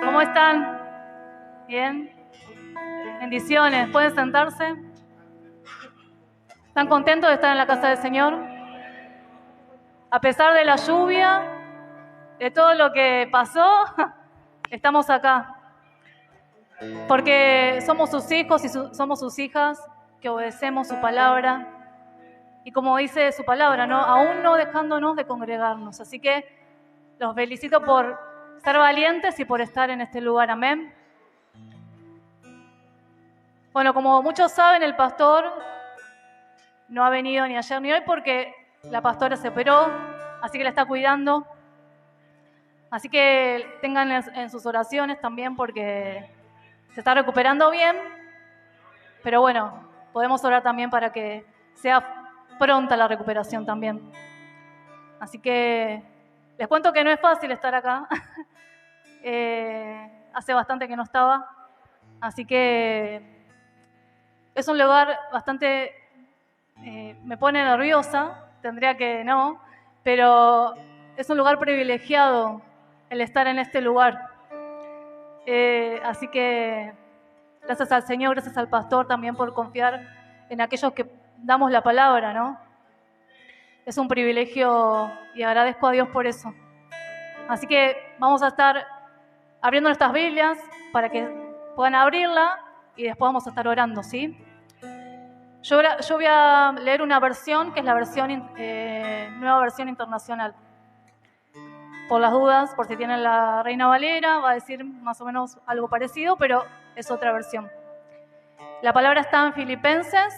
¿Cómo están? ¿Bien? Bendiciones. ¿Pueden sentarse? ¿Están contentos de estar en la casa del Señor? A pesar de la lluvia, de todo lo que pasó, estamos acá. Porque somos sus hijos y somos sus hijas, que obedecemos su palabra. Y como dice su palabra, ¿no? Aún no dejándonos de congregarnos. Así que los felicito por ser valientes y por estar en este lugar. Amén. Bueno, como muchos saben, el pastor no ha venido ni ayer ni hoy porque la pastora se operó, así que la está cuidando. Así que tengan en sus oraciones también porque se está recuperando bien. Pero bueno, podemos orar también para que sea pronta la recuperación también. Así que les cuento que no es fácil estar acá. Hace bastante que no estaba. Así que es un lugar bastante... me pone nerviosa, tendría que no, pero es un lugar privilegiado el estar en este lugar. Así que gracias al Señor, gracias al pastor también por confiar en aquellos que damos la palabra, ¿no? Es un privilegio y agradezco a Dios por eso. Así que vamos a estar abriendo nuestras Biblias para que puedan abrirla y después vamos a estar orando, ¿sí? Yo voy a leer una versión que es la nueva versión internacional. Por las dudas, por si tienen la Reina Valera, va a decir más o menos algo parecido, pero es otra versión. La palabra está en Filipenses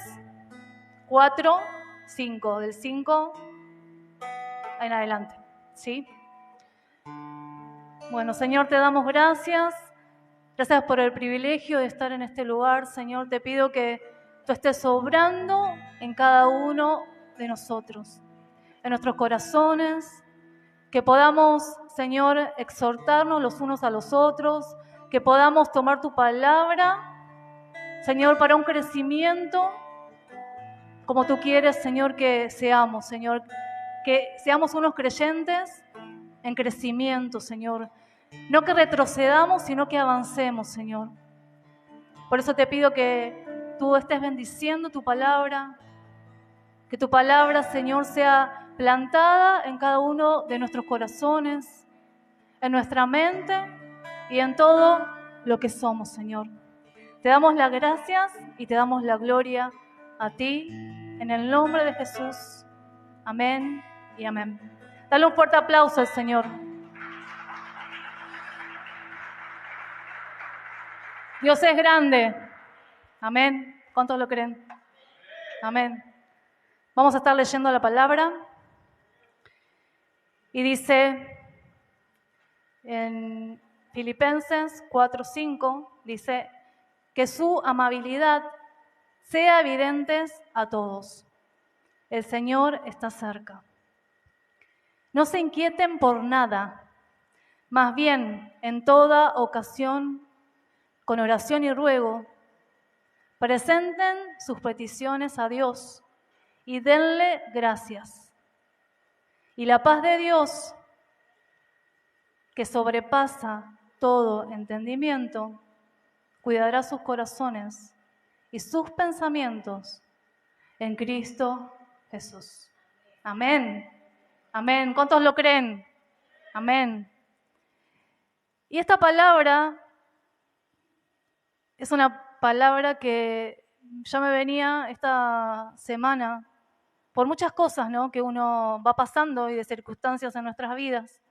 4, 5, del 5 en adelante, ¿sí? Bueno, Señor, te damos gracias. Gracias por el privilegio de estar en este lugar. Señor, te pido que tú estés obrando en cada uno de nosotros, en nuestros corazones, que podamos, Señor, exhortarnos los unos a los otros, que podamos tomar tu palabra, Señor, para un crecimiento como tú quieres, Señor, que seamos, Señor, que seamos unos creyentes en crecimiento, Señor. No que retrocedamos, sino que avancemos, Señor. Por eso te pido que tú estés bendiciendo tu palabra, que tu palabra, Señor, sea plantada en cada uno de nuestros corazones, en nuestra mente y en todo lo que somos, Señor. Te damos las gracias y te damos la gloria a ti, en el nombre de Jesús. Amén y amén. Dale un fuerte aplauso al Señor. Dios es grande. Amén. ¿Cuántos lo creen? Amén. Vamos a estar leyendo la palabra. Y dice en Filipenses 4:5, dice que su amabilidad sea evidente a todos. El Señor está cerca. No se inquieten por nada, más bien en toda ocasión, con oración y ruego, presenten sus peticiones a Dios y denle gracias. Y la paz de Dios, que sobrepasa todo entendimiento, cuidará sus corazones y sus pensamientos en Cristo Jesús. Amén. Amén. ¿Cuántos lo creen? Amén. Y esta palabra es una palabra que ya me venía esta semana por muchas cosas, ¿no?, que uno va pasando y de circunstancias en nuestras vidas,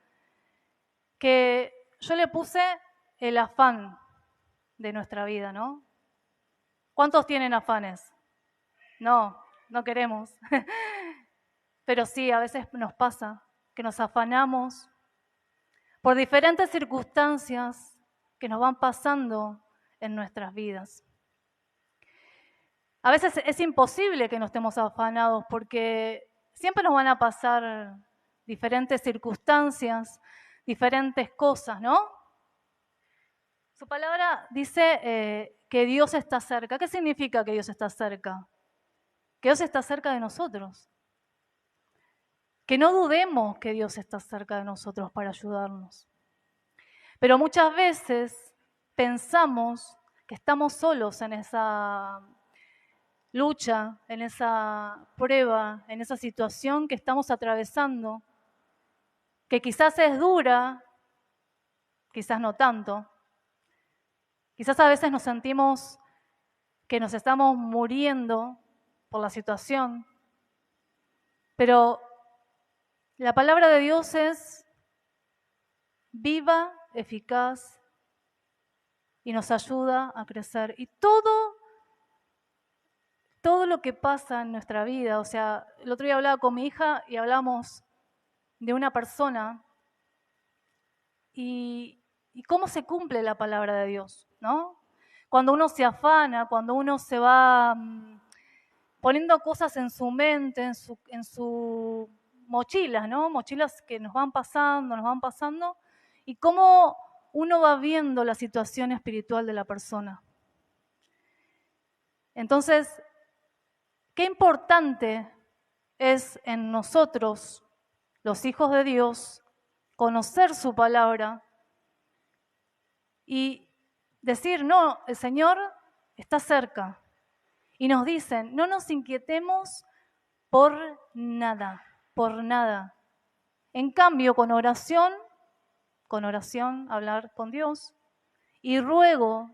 que yo le puse el afán de nuestra vida, ¿no? ¿Cuántos tienen afanes? No queremos. Pero sí, a veces nos pasa que nos afanamos por diferentes circunstancias que nos van pasando en nuestras vidas. A veces es imposible que no estemos afanados porque siempre nos van a pasar diferentes circunstancias, diferentes cosas, ¿no? Su palabra dice que Dios está cerca. ¿Qué significa que Dios está cerca? Que Dios está cerca de nosotros. Que no dudemos que Dios está cerca de nosotros para ayudarnos. Pero muchas veces pensamos que estamos solos en esa lucha, en esa prueba, en esa situación que estamos atravesando, que quizás es dura, quizás no tanto. Quizás a veces nos sentimos que nos estamos muriendo por la situación, pero la palabra de Dios es viva, eficaz y nos ayuda a crecer. Y todo lo que pasa en nuestra vida, o sea, el otro día hablaba con mi hija y hablamos de una persona y cómo se cumple la palabra de Dios, ¿no? Cuando uno se afana, cuando uno se va poniendo cosas en su mente, en su mochilas, ¿no? Mochilas que nos van pasando, y cómo uno va viendo la situación espiritual de la persona. Entonces, qué importante es en nosotros, los hijos de Dios, conocer su palabra y decir, no, el Señor está cerca. Y nos dicen, no nos inquietemos por nada, por nada. En cambio, con oración, hablar con Dios, y ruego,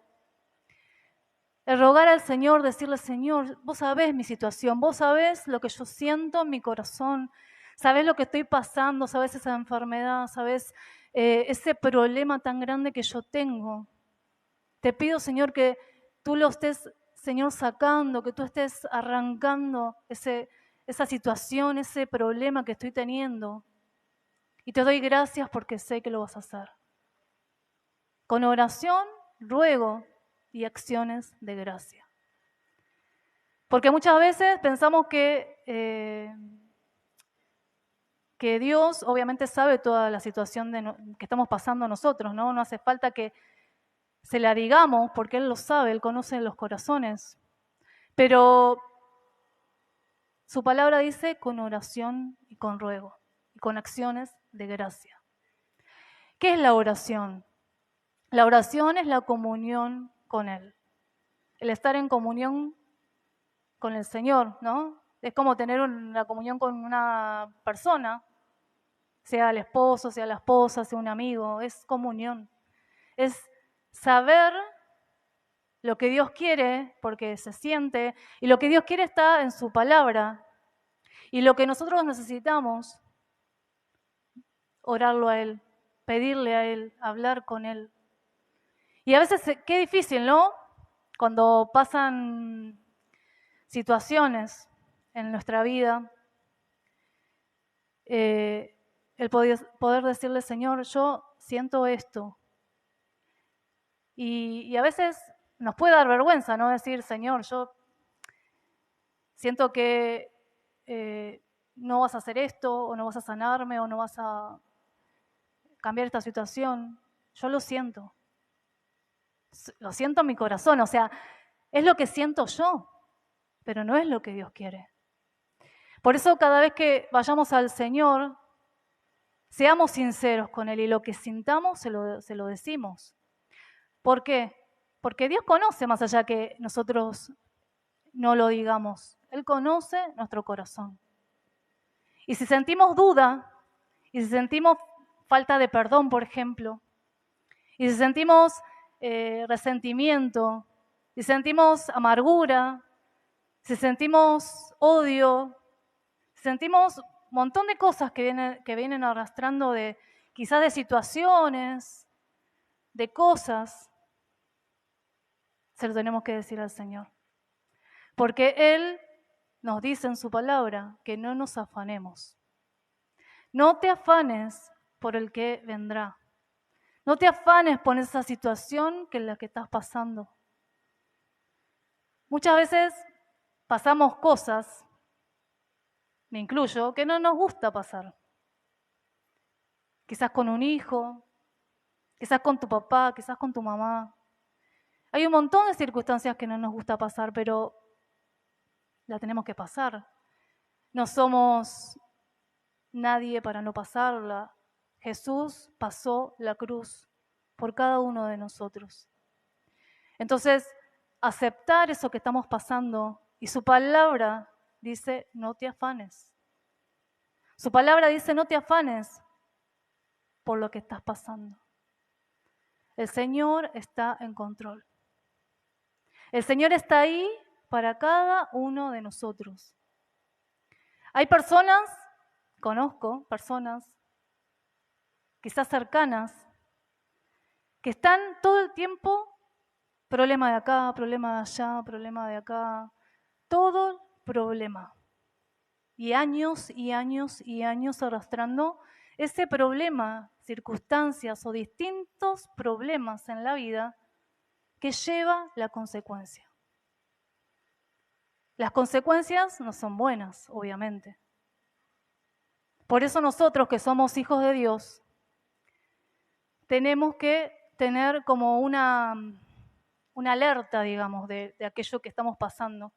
el rogar al Señor, decirle, Señor, vos sabés mi situación, vos sabés lo que yo siento en mi corazón, sabés lo que estoy pasando, sabés esa enfermedad, sabés ese problema tan grande que yo tengo. Te pido, Señor, que tú lo estés, Señor, sacando, que tú estés arrancando esa situación, ese problema que estoy teniendo. Y te doy gracias porque sé que lo vas a hacer. Con oración, ruego y acciones de gracia. Porque muchas veces pensamos que Dios obviamente sabe toda la situación que estamos pasando nosotros, ¿no? No hace falta que se la digamos porque Él lo sabe, Él conoce los corazones. Pero su palabra dice con oración y con ruego y con acciones de gracia. ¿Qué es la oración? La oración es la comunión con Él, el estar en comunión con el Señor, ¿no? Es como tener una comunión con una persona, sea el esposo, sea la esposa, sea un amigo, es comunión. Es saber lo que Dios quiere, porque se siente, y lo que Dios quiere está en su palabra. Y lo que nosotros necesitamos, orarlo a Él, pedirle a Él, hablar con Él. Y a veces, qué difícil, ¿no? Cuando pasan situaciones en nuestra vida, el poder decirle, Señor, yo siento esto. Y a veces nos puede dar vergüenza, ¿no? Decir, Señor, yo siento que no vas a hacer esto, o no vas a sanarme, o no vas a cambiar esta situación. Yo lo siento en mi corazón, o sea, es lo que siento yo, pero no es lo que Dios quiere. Por eso cada vez que vayamos al Señor, seamos sinceros con Él y lo que sintamos se lo decimos. ¿Por qué? Porque Dios conoce más allá que nosotros no lo digamos. Él conoce nuestro corazón. Y si sentimos duda, y si sentimos falta de perdón, por ejemplo, y si sentimos resentimiento, si sentimos amargura, si sentimos odio, si sentimos un montón de cosas que vienen arrastrando quizás de situaciones, de cosas, se lo tenemos que decir al Señor. Porque Él nos dice en su palabra que no nos afanemos. No te afanes por el que vendrá. No te afanes por esa situación que es la que estás pasando. Muchas veces pasamos cosas, me incluyo, que no nos gusta pasar. Quizás con un hijo, quizás con tu papá, quizás con tu mamá. Hay un montón de circunstancias que no nos gusta pasar, pero la tenemos que pasar. No somos nadie para no pasarla. Jesús pasó la cruz por cada uno de nosotros. Entonces, aceptar eso que estamos pasando, y su palabra dice, no te afanes. Su palabra dice, no te afanes por lo que estás pasando. El Señor está en control. El Señor está ahí para cada uno de nosotros. Hay personas, conozco personas, quizás cercanas, que están todo el tiempo, problema de acá, problema de allá, problema de acá, todo problema. Y años y años y años arrastrando ese problema, circunstancias o distintos problemas en la vida que lleva la consecuencia. Las consecuencias no son buenas, obviamente. Por eso nosotros que somos hijos de Dios, tenemos que tener como una alerta, digamos, de aquello que estamos pasando.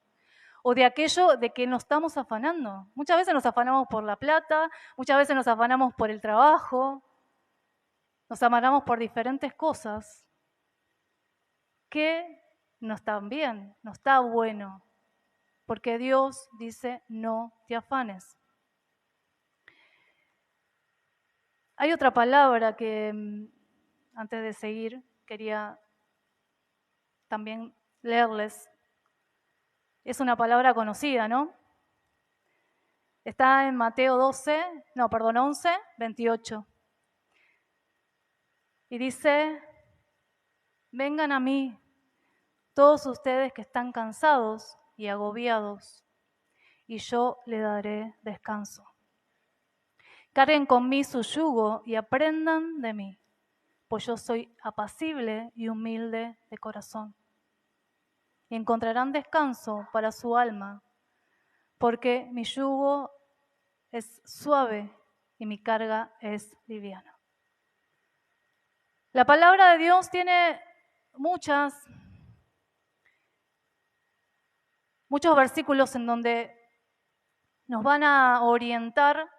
O de aquello de que nos estamos afanando. Muchas veces nos afanamos por la plata, muchas veces nos afanamos por el trabajo, nos afanamos por diferentes cosas que no están bien, no está bueno, porque Dios dice no te afanes. Hay otra palabra que antes de seguir quería también leerles. Es una palabra conocida, ¿no? Está en Mateo 11, 28. Y dice, vengan a mí todos ustedes que están cansados y agobiados, y yo les daré descanso. Carguen con mí su yugo y aprendan de mí, pues yo soy apacible y humilde de corazón. Y encontrarán descanso para su alma, porque mi yugo es suave y mi carga es liviana. La palabra de Dios tiene muchos versículos en donde nos van a orientar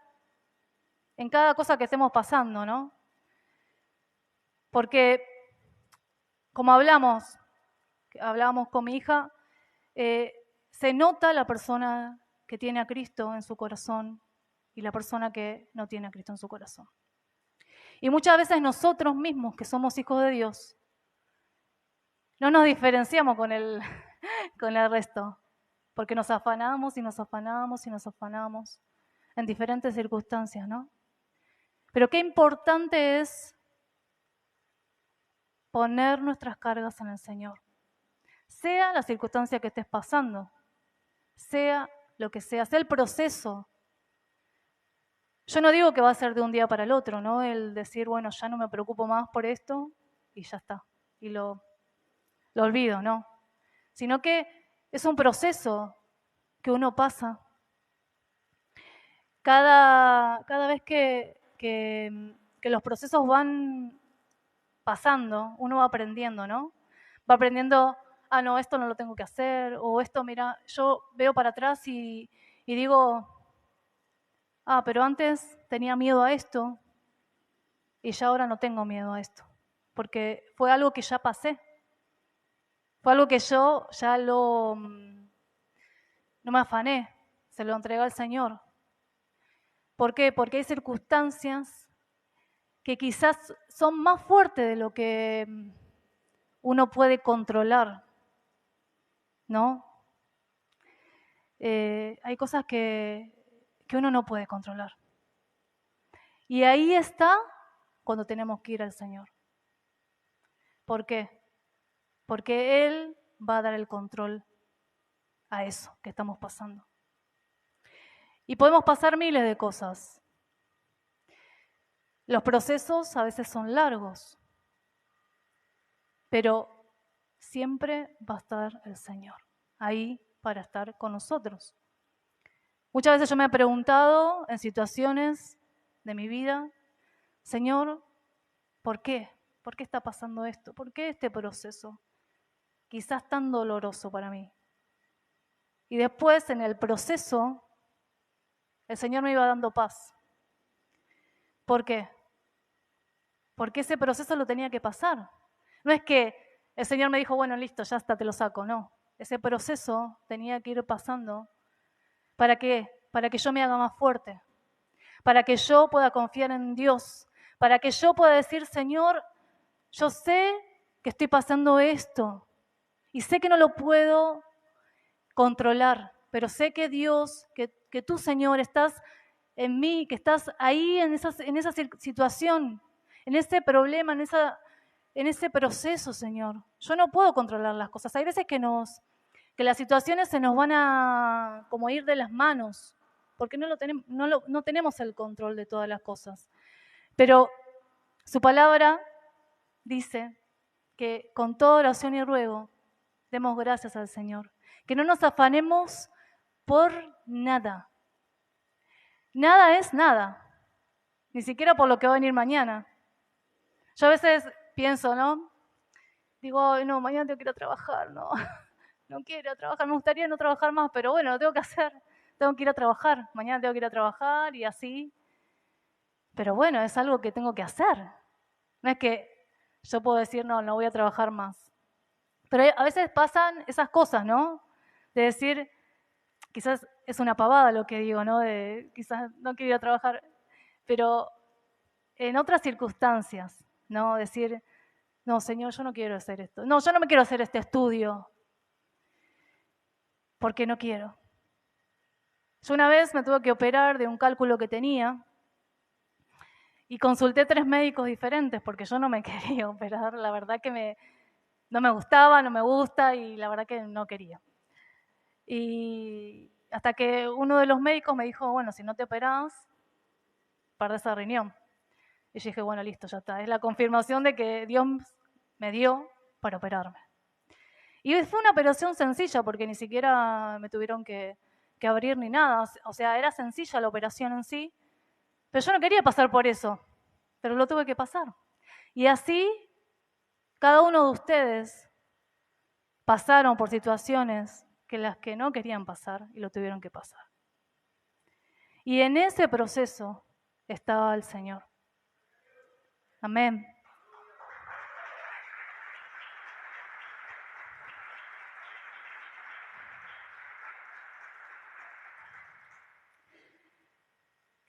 en cada cosa que estemos pasando, ¿no? Porque, como hablábamos con mi hija, se nota la persona que tiene a Cristo en su corazón y la persona que no tiene a Cristo en su corazón. Y muchas veces nosotros mismos, que somos hijos de Dios, no nos diferenciamos con el resto, porque nos afanamos y nos afanamos y nos afanamos en diferentes circunstancias, ¿no? Pero qué importante es poner nuestras cargas en el Señor. Sea la circunstancia que estés pasando, sea lo que sea el proceso. Yo no digo que va a ser de un día para el otro, ¿no? El decir, bueno, ya no me preocupo más por esto y ya está, y lo olvido, ¿no? Sino que es un proceso que uno pasa. Cada vez que los procesos van pasando, uno va aprendiendo, ¿no? Va aprendiendo, no, esto no lo tengo que hacer, o esto, mira, yo veo para atrás y digo, pero antes tenía miedo a esto y ya ahora no tengo miedo a esto, porque fue algo que ya pasé, fue algo que yo ya no me afané, se lo entregué al Señor. ¿Por qué? Porque hay circunstancias que quizás son más fuertes de lo que uno puede controlar, ¿no? Hay cosas que uno no puede controlar. Y ahí está cuando tenemos que ir al Señor. ¿Por qué? Porque Él va a dar el control a eso que estamos pasando. Y podemos pasar miles de cosas. Los procesos a veces son largos, pero siempre va a estar el Señor ahí para estar con nosotros. Muchas veces yo me he preguntado en situaciones de mi vida, Señor, ¿por qué? ¿Por qué está pasando esto? ¿Por qué este proceso? Quizás tan doloroso para mí. Y después en el proceso, el Señor me iba dando paz. ¿Por qué? porque ese proceso lo tenía que pasar. No es que el Señor me dijo, bueno, listo, ya está, te lo saco, no. Ese proceso tenía que ir pasando. ¿Para qué? Para que yo me haga más fuerte, para que yo pueda confiar en Dios, para que yo pueda decir, Señor, yo sé que estoy pasando esto y sé que no lo puedo controlar, pero sé que Dios, que tú, Señor, estás en mí, que estás ahí en esa situación, en ese problema, en ese proceso, Señor. Yo no puedo controlar las cosas. Hay veces que las situaciones se nos van a como ir de las manos, porque no tenemos el control de todas las cosas. Pero su palabra dice que con toda oración y ruego demos gracias al Señor. Que no nos afanemos por nada. Nada es nada, ni siquiera por lo que va a venir mañana. Yo a veces pienso, ¿no? Digo, "Ay, no, mañana tengo que ir a trabajar, no, no quiero ir a trabajar, me gustaría no trabajar más, pero bueno, lo tengo que hacer, tengo que ir a trabajar, mañana tengo que ir a trabajar y así. Pero bueno, es algo que tengo que hacer. No es que yo puedo decir, no, no voy a trabajar más. Pero a veces pasan esas cosas, ¿no? De decir, quizás es una pavada lo que digo, ¿no? De quizás no quiero ir a trabajar, pero en otras circunstancias, ¿no? Decir, no, Señor, yo no quiero hacer esto. No, yo no me quiero hacer este estudio, porque no quiero. Yo una vez me tuve que operar de un cálculo que tenía y consulté 3 médicos diferentes porque yo no me quería operar. La verdad que no me gustaba, no me gusta y la verdad que no quería. Y hasta que uno de los médicos me dijo, bueno, si no te operás, perdés el riñón. Y yo dije, bueno, listo, ya está. Es la confirmación de que Dios me dio para operarme. Y fue una operación sencilla porque ni siquiera me tuvieron que abrir ni nada. O sea, era sencilla la operación en sí. Pero yo no quería pasar por eso. Pero lo tuve que pasar. Y así, cada uno de ustedes pasaron por situaciones que las que no querían pasar y lo tuvieron que pasar. Y en ese proceso estaba el Señor. Amén.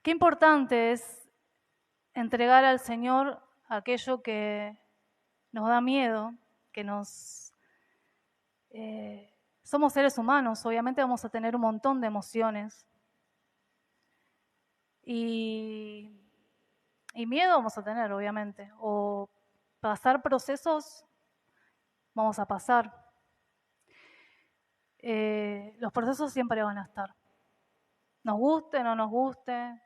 Qué importante es entregar al Señor aquello que nos da miedo, que somos seres humanos, obviamente vamos a tener un montón de emociones y miedo vamos a tener, obviamente, o pasar procesos vamos a pasar. Los procesos siempre van a estar, nos guste o no nos guste.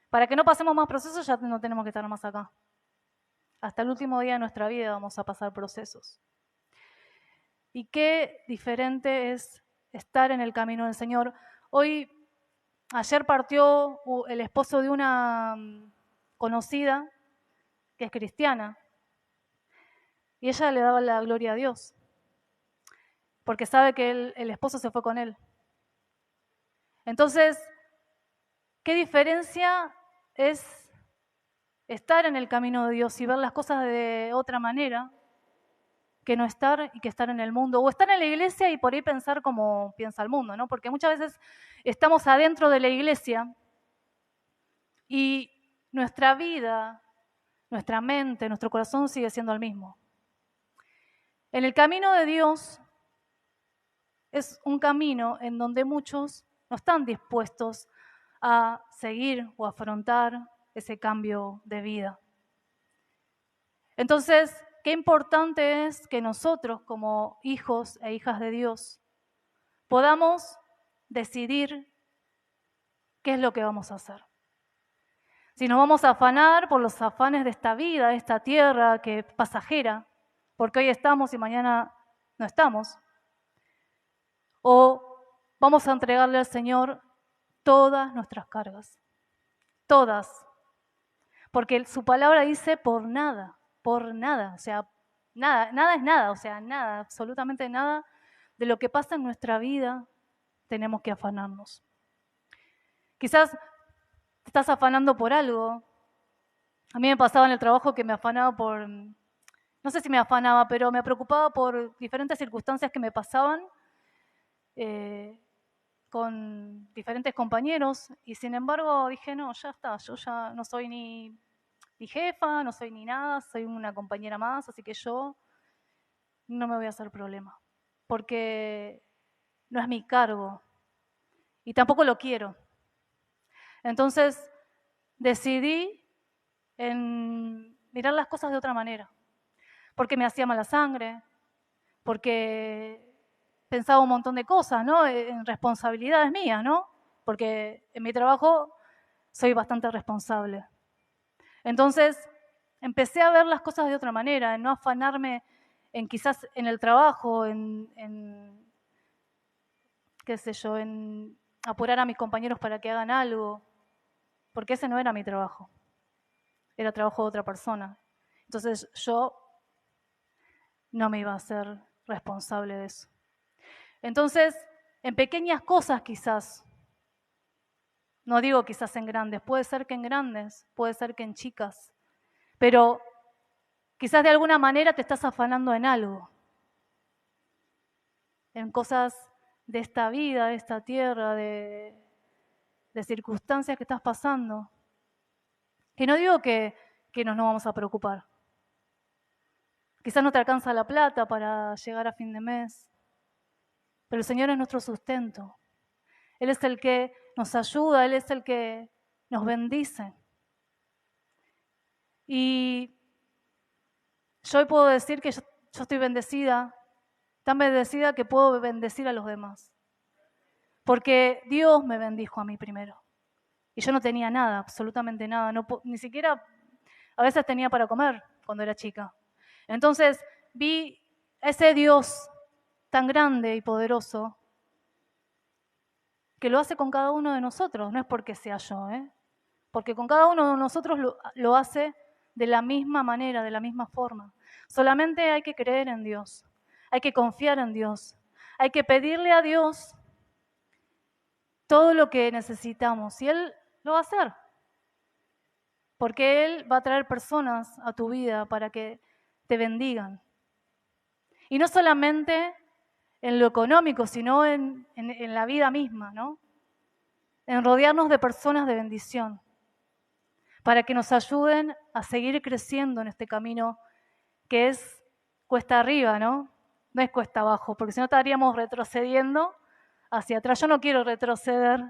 Para que no pasemos más procesos ya no tenemos que estar más acá. Hasta el último día de nuestra vida vamos a pasar procesos. Y qué diferente es estar en el camino del Señor. Ayer partió el esposo de una conocida que es cristiana y ella le daba la gloria a Dios porque sabe que el esposo se fue con él. Entonces, ¿qué diferencia es estar en el camino de Dios y ver las cosas de otra manera que no estar y que estar en el mundo? O estar en la iglesia y por ahí pensar como piensa el mundo, ¿no? Porque muchas veces estamos adentro de la iglesia y nuestra vida, nuestra mente, nuestro corazón sigue siendo el mismo. En el camino de Dios es un camino en donde muchos no están dispuestos a seguir o afrontar ese cambio de vida. Entonces, qué importante es que nosotros como hijos e hijas de Dios podamos decidir qué es lo que vamos a hacer. Si nos vamos a afanar por los afanes de esta vida, de esta tierra que es pasajera, porque hoy estamos y mañana no estamos, o vamos a entregarle al Señor todas nuestras cargas, todas, porque su palabra dice por nada, o sea, nada es nada, o sea, nada, absolutamente nada de lo que pasa en nuestra vida tenemos que afanarnos. Quizás te estás afanando por algo A mí me pasaba en el trabajo que me afanaba por, no sé si me afanaba, pero me preocupaba por diferentes circunstancias que me pasaban con diferentes compañeros y sin embargo dije, no, ya está, yo ya no soy ni jefa, no soy ni nada, soy una compañera más, así que yo no me voy a hacer problema, porque no es mi cargo y tampoco lo quiero. Entonces decidí en mirar las cosas de otra manera, porque me hacía mala sangre, porque pensaba un montón de cosas, ¿no? En responsabilidades mías, ¿no? Porque en mi trabajo soy bastante responsable. Entonces empecé a ver las cosas de otra manera, en no afanarme en quizás en el trabajo, en qué sé yo, en apurar a mis compañeros para que hagan algo, porque ese no era mi trabajo, era trabajo de otra persona. Entonces yo no me iba a ser responsable de eso. Entonces, en pequeñas cosas quizás, no digo quizás en grandes, puede ser que en grandes, puede ser que en chicas, pero quizás de alguna manera te estás afanando en algo, en cosas de esta vida, de esta tierra, de circunstancias que estás pasando, que no digo que nos no vamos a preocupar. Quizás no te alcanza la plata para llegar a fin de mes, pero el Señor es nuestro sustento. Él es el que nos ayuda, Él es el que nos bendice. Y yo hoy puedo decir que yo estoy bendecida, tan bendecida que puedo bendecir a los demás. Porque Dios me bendijo a mí primero. Y yo no tenía nada, absolutamente nada. No, ni siquiera a veces tenía para comer cuando era chica. Entonces vi a ese Dios tan grande y poderoso que lo hace con cada uno de nosotros. No es porque sea yo, porque con cada uno de nosotros lo hace de la misma manera, de la misma forma. Solamente hay que creer en Dios, hay que confiar en Dios, hay que pedirle a Dios todo lo que necesitamos y Él lo va a hacer. Porque Él va a traer personas a tu vida para que te bendigan. Y no solamente en lo económico, sino en la vida misma, ¿no? En rodearnos de personas de bendición, para que nos ayuden a seguir creciendo en este camino que es cuesta arriba, ¿no? No es cuesta abajo, porque si no estaríamos retrocediendo hacia atrás. Yo no quiero retroceder,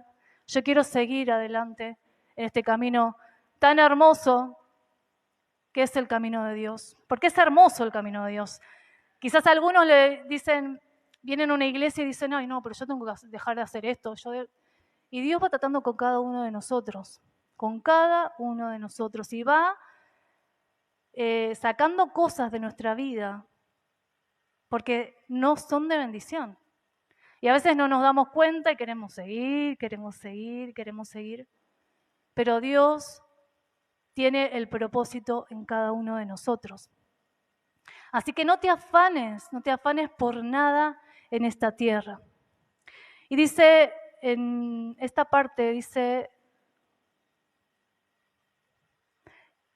yo quiero seguir adelante en este camino tan hermoso que es el camino de Dios. Porque es hermoso el camino de Dios. Quizás algunos le dicen, vienen a una iglesia y dicen, ay no, pero yo tengo que dejar de hacer esto. Y Dios va tratando con cada uno de nosotros, con cada uno de nosotros. Y va sacando cosas de nuestra vida porque no son de bendición. Y a veces no nos damos cuenta y queremos seguir, queremos seguir, queremos seguir. Pero Dios tiene el propósito en cada uno de nosotros. Así que no te afanes por nada en esta tierra. Y dice, en esta parte, dice,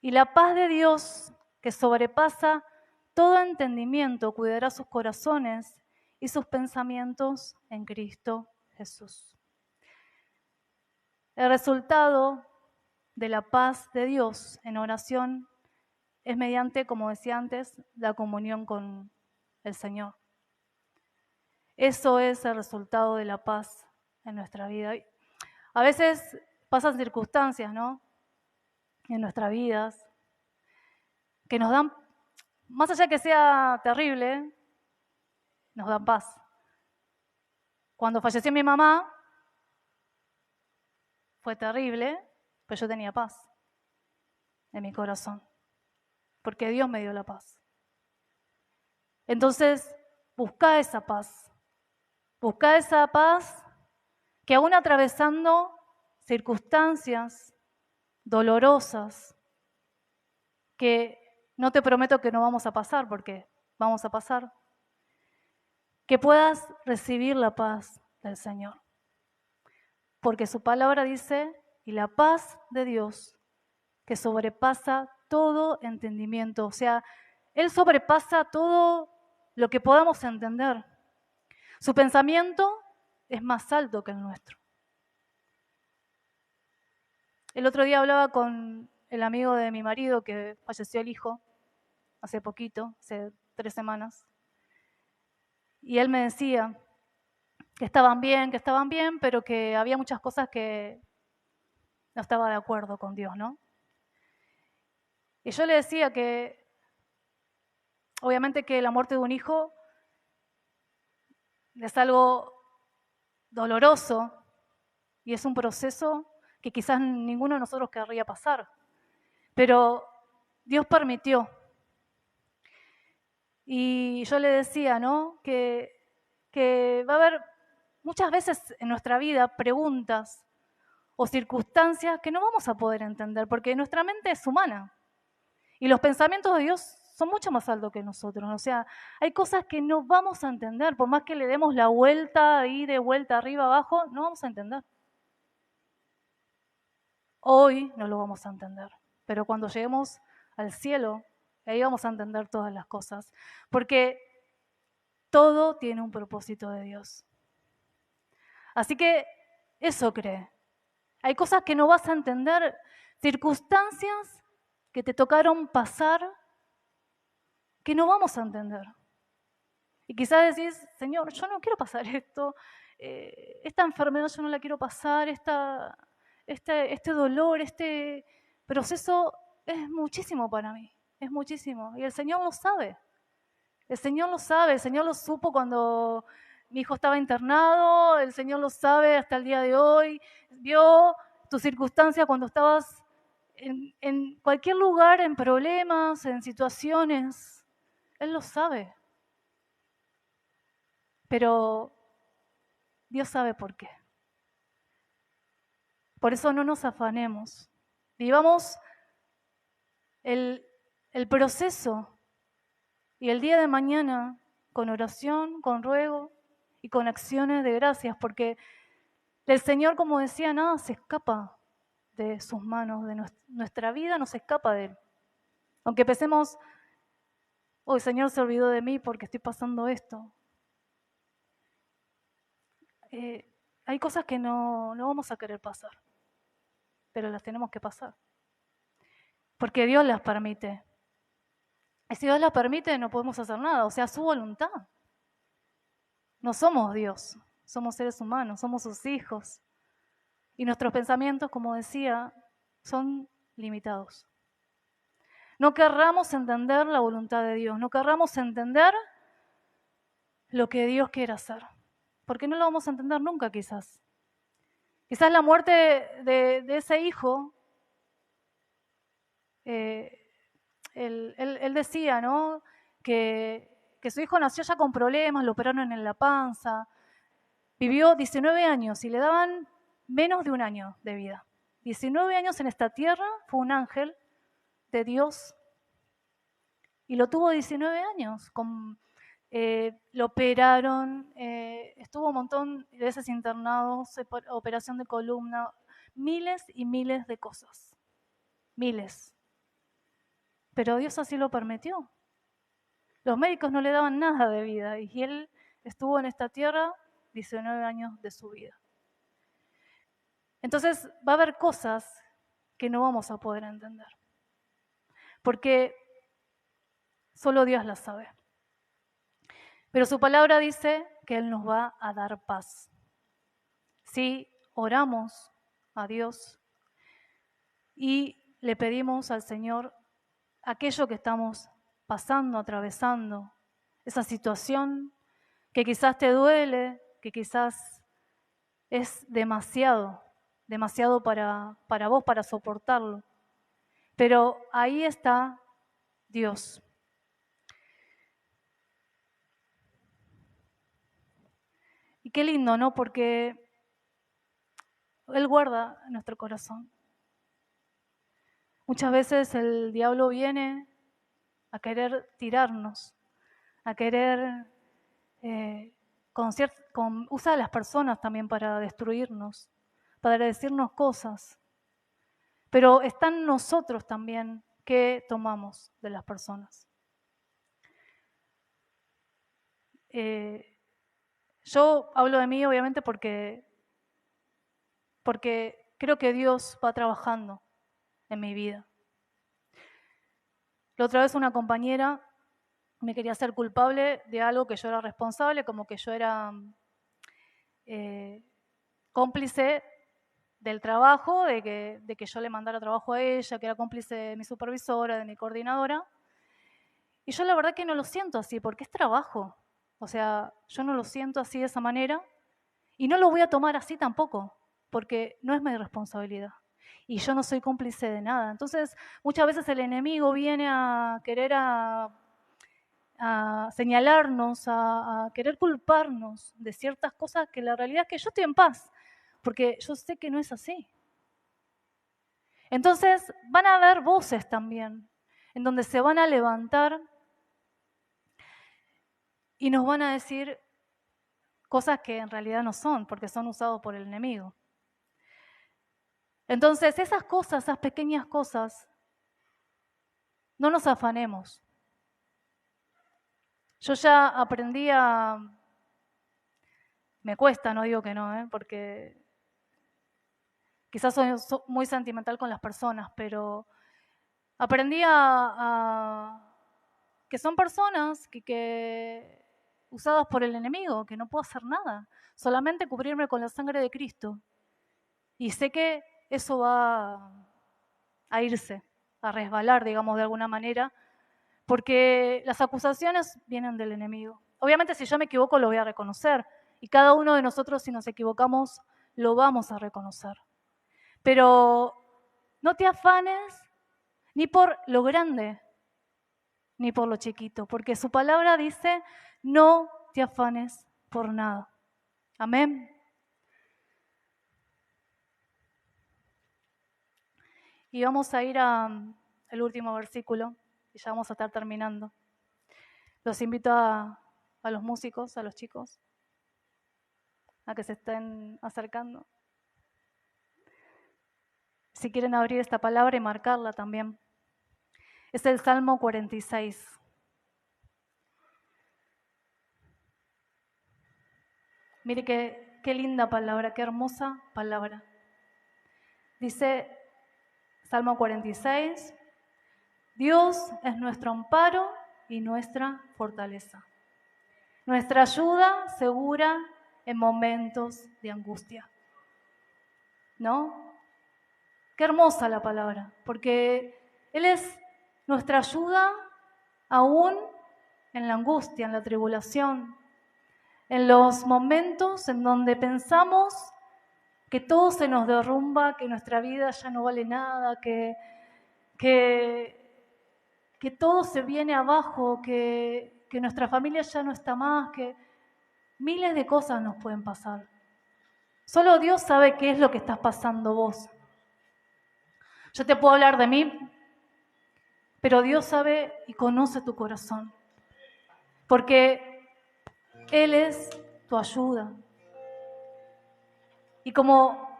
y la paz de Dios que sobrepasa todo entendimiento cuidará sus corazones y sus pensamientos en Cristo Jesús. El resultado de la paz de Dios en oración es mediante, como decía antes, la comunión con el Señor. Eso es el resultado de la paz en nuestra vida. A veces pasan circunstancias, ¿no? En nuestras vidas que nos dan, más allá que sea terrible, nos dan paz. Cuando falleció mi mamá, fue terrible, pero yo tenía paz en mi corazón, porque Dios me dio la paz. Entonces, busca esa paz que aún atravesando circunstancias dolorosas, que no te prometo que no vamos a pasar, porque vamos a pasar, que puedas recibir la paz del Señor. Porque su palabra dice, y la paz de Dios, que sobrepasa todo entendimiento. O sea, Él sobrepasa todo lo que podamos entender. Su pensamiento es más alto que el nuestro. El otro día hablaba con el amigo de mi marido que falleció el hijo hace poquito, hace 3 semanas. Y él me decía que estaban bien, pero que había muchas cosas que no estaba de acuerdo con Dios, ¿no? Y yo le decía que, obviamente que la muerte de un hijo es algo doloroso y es un proceso que quizás ninguno de nosotros querría pasar, pero Dios permitió. Y yo le decía, ¿no? Que va a haber muchas veces en nuestra vida preguntas o circunstancias que no vamos a poder entender, porque nuestra mente es humana y los pensamientos de Dios son mucho más altos que nosotros. O sea, hay cosas que no vamos a entender, por más que le demos la vuelta ahí de vuelta arriba abajo, no vamos a entender. Hoy no lo vamos a entender, pero cuando lleguemos al cielo, ahí vamos a entender todas las cosas, porque todo tiene un propósito de Dios. Así que eso cree. Hay cosas que no vas a entender, circunstancias que te tocaron pasar que no vamos a entender. Y quizás decís, Señor, yo no quiero pasar esto, esta enfermedad yo no la quiero pasar, este dolor, este proceso es muchísimo para mí, es muchísimo. Y el Señor lo sabe, el Señor lo sabe, el Señor lo supo cuando mi hijo estaba internado, el Señor lo sabe hasta el día de hoy, vio tu circunstancia cuando estabas en cualquier lugar, en problemas, en situaciones, Él lo sabe. Pero Dios sabe por qué. Por eso no nos afanemos. Vivamos el proceso y el día de mañana con oración, con ruego y con acciones de gracias, porque el Señor, como decía, nada se escapa de sus manos, de nuestra vida no se escapa de Él. Aunque pensemos, oh, el Señor se olvidó de mí porque estoy pasando esto. Hay cosas que no vamos a querer pasar, pero las tenemos que pasar. Porque Dios las permite. Y si Dios las permite, no podemos hacer nada, o sea, su voluntad. No somos Dios, somos seres humanos, somos sus hijos. Y nuestros pensamientos, como decía, son limitados. No querramos entender la voluntad de Dios, no querramos entender lo que Dios quiere hacer, porque no lo vamos a entender nunca quizás. Quizás la muerte de ese hijo, él decía, ¿no? Que su hijo nació ya con problemas, lo operaron en la panza, vivió 19 años y le daban menos de un año de vida. 19 años en esta tierra, fue un ángel de Dios y lo tuvo 19 años. Lo operaron, estuvo un montón de veces internado, operación de columna, miles y miles de cosas, miles. Pero Dios así lo permitió. Los médicos no le daban nada de vida y él estuvo en esta tierra 19 años de su vida. Entonces va a haber cosas que no vamos a poder entender, porque solo Dios las sabe. Pero su palabra dice que Él nos va a dar paz. Si oramos a Dios y le pedimos al Señor aquello que estamos pasando, atravesando, esa situación que quizás te duele, que quizás es demasiado para vos, para soportarlo. Pero ahí está Dios. Y qué lindo, ¿no? Porque Él guarda nuestro corazón. Muchas veces el diablo viene a querer tirarnos, a querer usa a las personas también para destruirnos, para decirnos cosas. Pero está en nosotros también que tomamos de las personas. Yo hablo de mí, obviamente, porque creo que Dios va trabajando en mi vida. La otra vez una compañera me quería hacer culpable de algo que yo era responsable, como que yo era cómplice del trabajo, de que yo le mandara trabajo a ella, que era cómplice de mi supervisora, de mi coordinadora. Y yo la verdad que no lo siento así, porque es trabajo. O sea, yo no lo siento así de esa manera y no lo voy a tomar así tampoco, porque no es mi responsabilidad. Y yo no soy cómplice de nada. Entonces, muchas veces el enemigo viene a querer a señalarnos, a querer culparnos de ciertas cosas que la realidad es que yo estoy en paz, porque yo sé que no es así. Entonces, van a haber voces también, en donde se van a levantar y nos van a decir cosas que en realidad no son, porque son usados por el enemigo. Entonces, esas cosas, esas pequeñas cosas, no nos afanemos. Yo ya aprendí me cuesta, no digo que no, porque quizás soy muy sentimental con las personas, pero aprendí que son personas que usadas por el enemigo, que no puedo hacer nada, solamente cubrirme con la sangre de Cristo. Y sé que eso va a irse, a resbalar, digamos, de alguna manera, porque las acusaciones vienen del enemigo. Obviamente, si yo me equivoco, lo voy a reconocer, y cada uno de nosotros, si nos equivocamos, lo vamos a reconocer. Pero no te afanes ni por lo grande, ni por lo chiquito, porque su palabra dice, no te afanes por nada. Amén. Y vamos a ir al último versículo, y ya vamos a estar terminando. Los invito a los músicos, a los chicos, a que se estén acercando. Si quieren abrir esta palabra y marcarla también. Es el Salmo 46. Mire qué linda palabra, qué hermosa palabra. Dice Salmo 46, Dios es nuestro amparo y nuestra fortaleza, nuestra ayuda segura en momentos de angustia. ¿No? Qué hermosa la palabra, porque Él es nuestra ayuda aún en la angustia, en la tribulación, en los momentos en donde pensamos que todo se nos derrumba, que nuestra vida ya no vale nada, que todo se viene abajo, que nuestra familia ya no está más, que miles de cosas nos pueden pasar. Solo Dios sabe qué es lo que estás pasando vos. Yo te puedo hablar de mí, pero Dios sabe y conoce tu corazón, porque Él es tu ayuda. Y como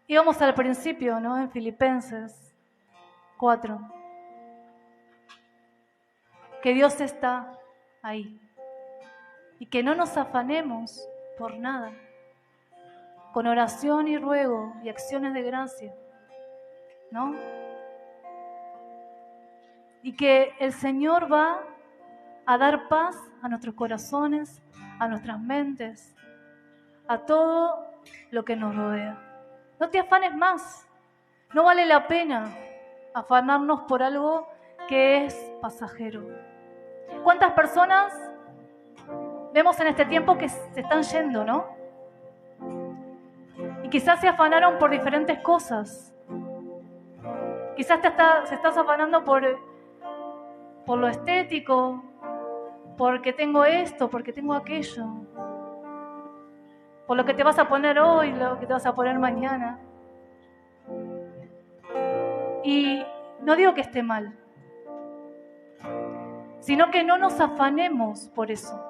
íbamos al principio, ¿no? En Filipenses 4, que Dios está ahí y que no nos afanemos por nada, con oración y ruego y acciones de gracia, ¿no? Y que el Señor va a dar paz a nuestros corazones, a nuestras mentes, a todo lo que nos rodea. No te afanes más. No vale la pena afanarnos por algo que es pasajero. ¿Cuántas personas vemos en este tiempo que se están yendo, no? Y quizás se afanaron por diferentes cosas. Quizás se estás afanando por lo estético, porque tengo esto, porque tengo aquello, por lo que te vas a poner hoy, lo que te vas a poner mañana. Y no digo que esté mal, sino que no nos afanemos por eso.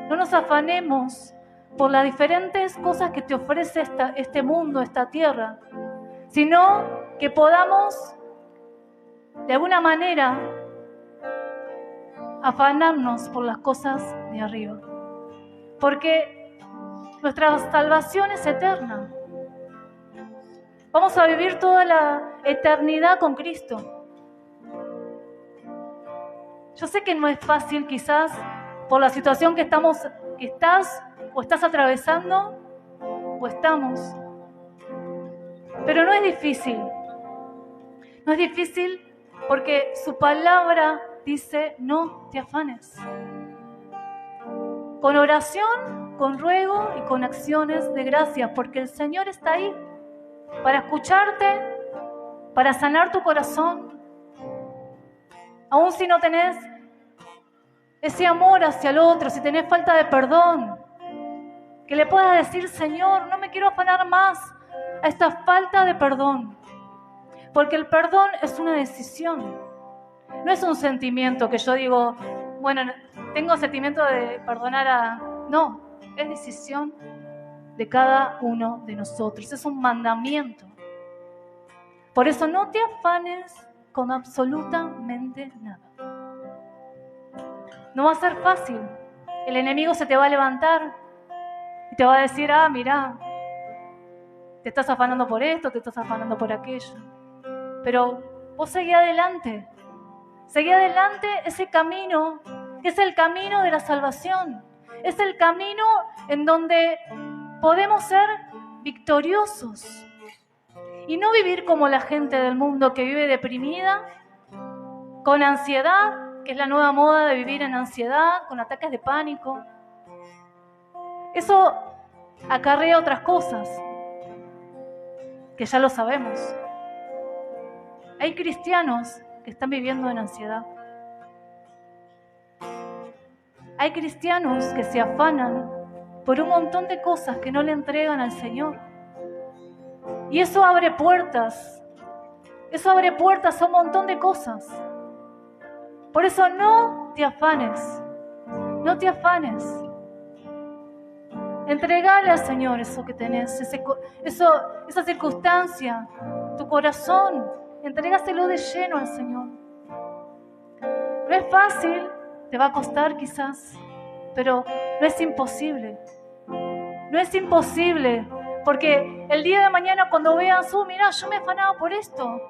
No nos afanemos por las diferentes cosas que te ofrece este mundo, esta tierra, sino que podamos de alguna manera, afanarnos por las cosas de arriba. Porque nuestra salvación es eterna. Vamos a vivir toda la eternidad con Cristo. Yo sé que no es fácil, quizás, por la situación que estás o estás atravesando, o estamos. Pero no es difícil. No es difícil porque su palabra dice, no te afanes. Con oración, con ruego y con acciones de gracias, porque el Señor está ahí para escucharte, para sanar tu corazón. Aún si no tenés ese amor hacia el otro, si tenés falta de perdón, que le puedas decir, Señor, no me quiero afanar más a esta falta de perdón. Porque el perdón es una decisión. No es un sentimiento que yo digo, bueno, tengo sentimiento de perdonar a... No, es decisión de cada uno de nosotros. Es un mandamiento. Por eso no te afanes con absolutamente nada. No va a ser fácil. El enemigo se te va a levantar y te va a decir, mirá, te estás afanando por esto, te estás afanando por aquello. Pero vos seguí adelante. Seguí adelante ese camino, que es el camino de la salvación. Es el camino en donde podemos ser victoriosos. Y no vivir como la gente del mundo que vive deprimida, con ansiedad, que es la nueva moda de vivir en ansiedad, con ataques de pánico. Eso acarrea otras cosas, que ya lo sabemos. Hay cristianos que están viviendo en ansiedad. Hay cristianos que se afanan por un montón de cosas que no le entregan al Señor. Y eso abre puertas. Eso abre puertas a un montón de cosas. Por eso no te afanes. No te afanes. Entregale al Señor eso que tenés, esa circunstancia, tu corazón. Entrégaselo de lleno al Señor. No es fácil, te va a costar quizás, pero no es imposible. No es imposible, porque el día de mañana cuando veas, mirá, yo me afanaba por esto,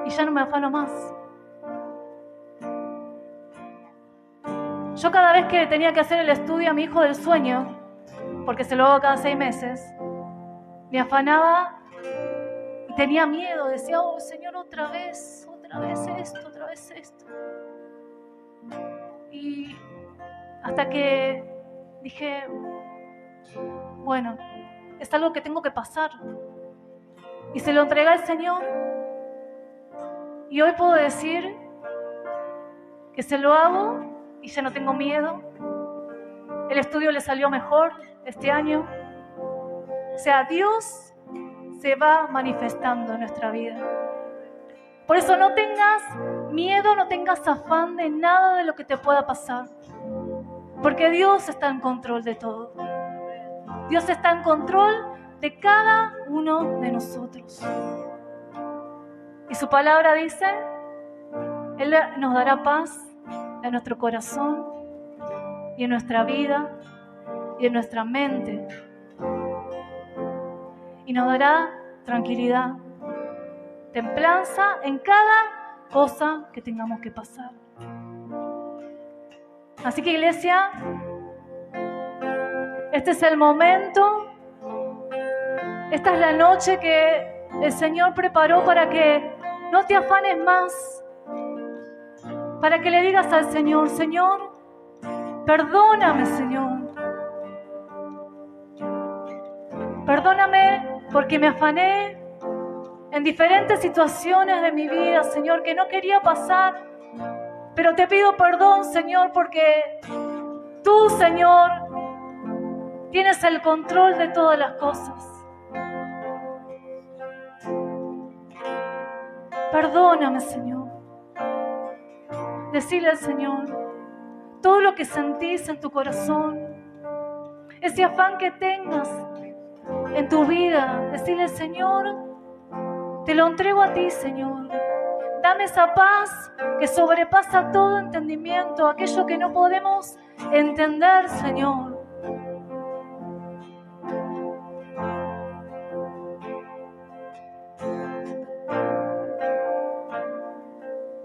y ya no me afano más. Yo cada vez que tenía que hacer el estudio a mi hijo del sueño, porque se lo hago cada 6 meses, me afanaba y tenía miedo, decía, Señor, otra vez esto. Y hasta que dije, bueno, es algo que tengo que pasar. Y se lo entregué al Señor. Y hoy puedo decir que se lo hago y ya no tengo miedo. El estudio le salió mejor este año. O sea, Dios se va manifestando en nuestra vida. Por eso no tengas miedo, no tengas afán de nada de lo que te pueda pasar. Porque Dios está en control de todo. Dios está en control de cada uno de nosotros. Y su palabra dice, Él nos dará paz en nuestro corazón y en nuestra vida y en nuestra mente. Y nos dará tranquilidad, templanza en cada cosa que tengamos que pasar. Así que, iglesia, este es el momento, esta es la noche que el Señor preparó para que no te afanes más, para que le digas al Señor, Señor, perdóname, Señor. Perdóname porque me afané en diferentes situaciones de mi vida, Señor, que no quería pasar. Pero te pido perdón, Señor, porque tú, Señor, tienes el control de todas las cosas. Perdóname, Señor. Decile al Señor todo lo que sentís en tu corazón, ese afán que tengas en tu vida. Decile, Señor, te lo entrego a ti, Señor. Dame esa paz que sobrepasa todo entendimiento, aquello que no podemos entender, Señor.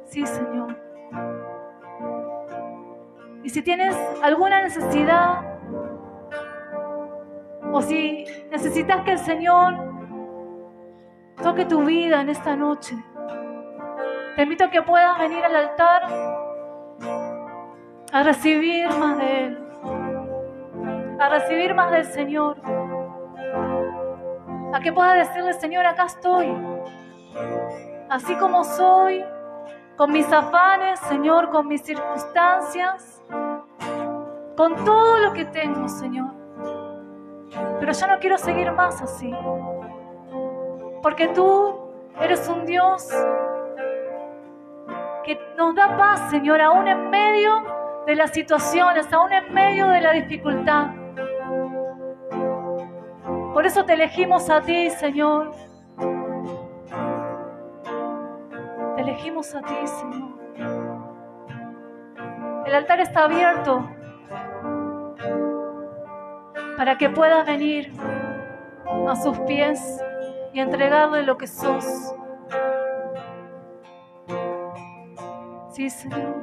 Sí, Señor. Y si tienes alguna necesidad, o si necesitas que el Señor toque tu vida en esta noche, te invito a que puedas venir al altar a recibir más de Él, a recibir más del Señor, a que puedas decirle: Señor, acá estoy, así como soy, con mis afanes, Señor, con mis circunstancias, con todo lo que tengo, Señor. Pero yo no quiero seguir más así, porque tú eres un Dios que nos da paz, Señor, aún en medio de las situaciones, aún en medio de la dificultad. Por eso te elegimos a ti, Señor. Te elegimos a ti, Señor. El altar está abierto para que puedas venir a sus pies y entregarle lo que sos. Sí, Señor.